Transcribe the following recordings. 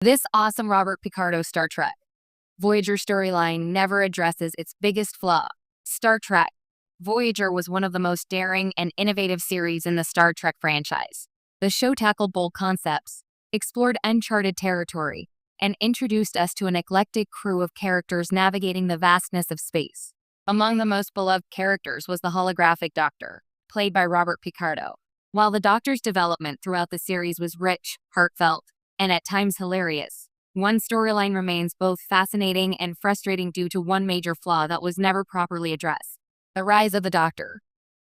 This awesome Robert Picardo Star Trek Voyager storyline never addresses its biggest flaw. Star Trek Voyager was one of the most daring and innovative series in the Star Trek franchise. The show tackled bold concepts, explored uncharted territory, and introduced us to an eclectic crew of characters navigating the vastness of space. Among the most beloved characters was the holographic Doctor, played by Robert Picardo. While the Doctor's development throughout the series was rich, heartfelt, and at times hilarious, one storyline remains both fascinating and frustrating due to one major flaw that was never properly addressed: the rise of the Doctor.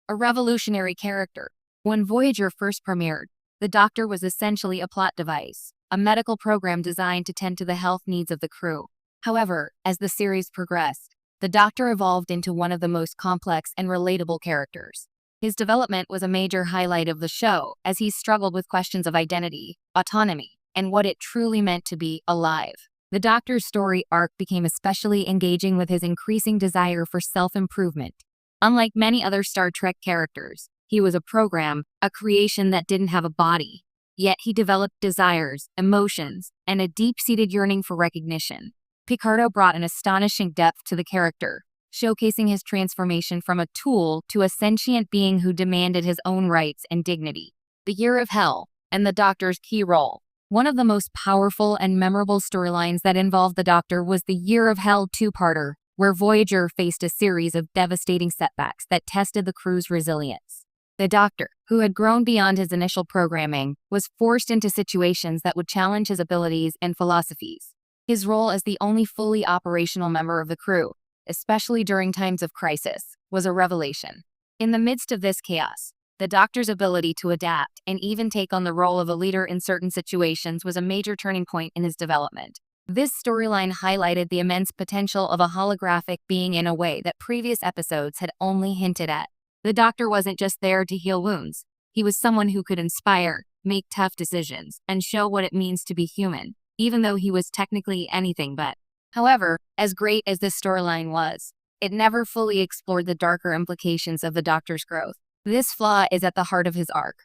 A revolutionary character. When Voyager first premiered, the Doctor was essentially a plot device, a medical program designed to tend to the health needs of the crew. However, as the series progressed, the Doctor evolved into one of the most complex and relatable characters. His development was a major highlight of the show, as he struggled with questions of identity, autonomy, and what it truly meant to be alive. The Doctor's story arc became especially engaging with his increasing desire for self-improvement. Unlike many other Star Trek characters, he was a program, a creation that didn't have a body. Yet he developed desires, emotions, and a deep-seated yearning for recognition. Picardo brought an astonishing depth to the character, showcasing his transformation from a tool to a sentient being who demanded his own rights and dignity. The Year of Hell, and the Doctor's key role. One of the most powerful and memorable storylines that involved the Doctor was the Year of Hell two-parter, where Voyager faced a series of devastating setbacks that tested the crew's resilience. The Doctor, who had grown beyond his initial programming, was forced into situations that would challenge his abilities and philosophies. His role as the only fully operational member of the crew, especially during times of crisis, was a revelation. In the midst of this chaos, the Doctor's ability to adapt and even take on the role of a leader in certain situations was a major turning point in his development. This storyline highlighted the immense potential of a holographic being in a way that previous episodes had only hinted at. The Doctor wasn't just there to heal wounds. He was someone who could inspire, make tough decisions, and show what it means to be human, even though he was technically anything but. However, as great as this storyline was, it never fully explored the darker implications of the Doctor's growth. This flaw is at the heart of his arc,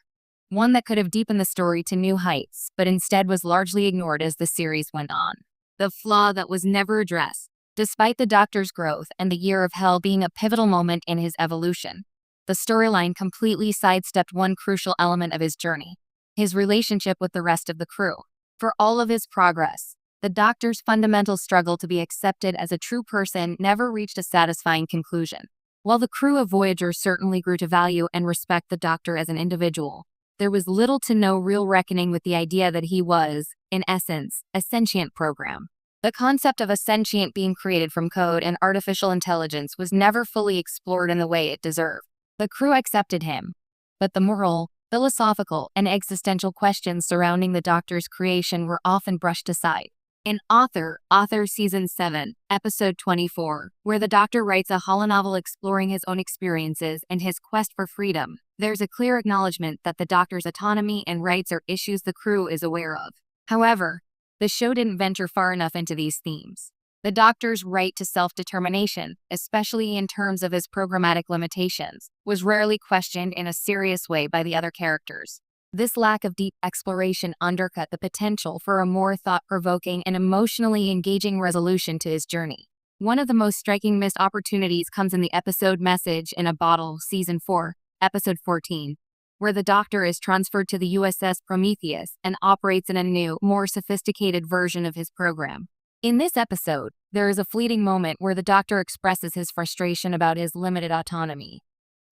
one that could have deepened the story to new heights, but instead was largely ignored as the series went on. The flaw that was never addressed. Despite the Doctor's growth and the Year of Hell being a pivotal moment in his evolution, the storyline completely sidestepped one crucial element of his journey: his relationship with the rest of the crew. For all of his progress, the Doctor's fundamental struggle to be accepted as a true person never reached a satisfying conclusion. While the crew of Voyager certainly grew to value and respect the Doctor as an individual, there was little to no real reckoning with the idea that he was, in essence, a sentient program. The concept of a sentient being created from code and artificial intelligence was never fully explored in the way it deserved. The crew accepted him, but the moral, philosophical, and existential questions surrounding the Doctor's creation were often brushed aside. In Author Season 7, Episode 24, where the Doctor writes a holonovel exploring his own experiences and his quest for freedom, there's a clear acknowledgement that the Doctor's autonomy and rights are issues the crew is aware of. However, the show didn't venture far enough into these themes. The Doctor's right to self-determination, especially in terms of his programmatic limitations, was rarely questioned in a serious way by the other characters. This lack of deep exploration undercut the potential for a more thought-provoking and emotionally engaging resolution to his journey. One of the most striking missed opportunities comes in the episode Message in a Bottle, Season 4, Episode 14, where the Doctor is transferred to the USS Prometheus and operates in a new, more sophisticated version of his program. In this episode, there is a fleeting moment where the Doctor expresses his frustration about his limited autonomy.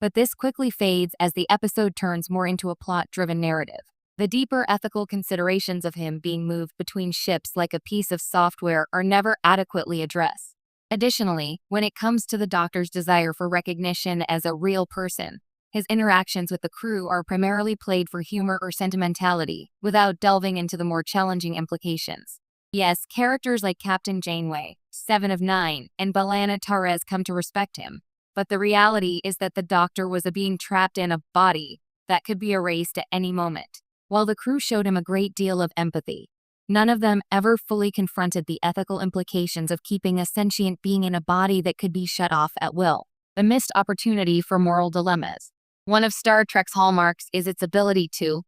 But this quickly fades as the episode turns more into a plot-driven narrative. The deeper ethical considerations of him being moved between ships like a piece of software are never adequately addressed. Additionally, when it comes to the Doctor's desire for recognition as a real person, his interactions with the crew are primarily played for humor or sentimentality, without delving into the more challenging implications. Yes, characters like Captain Janeway, 7 of 9, and B'Elanna Torres come to respect him. But the reality is that the Doctor was a being trapped in a body that could be erased at any moment. While the crew showed him a great deal of empathy, none of them ever fully confronted the ethical implications of keeping a sentient being in a body that could be shut off at will. The missed opportunity for moral dilemmas. One of Star Trek's hallmarks is its ability to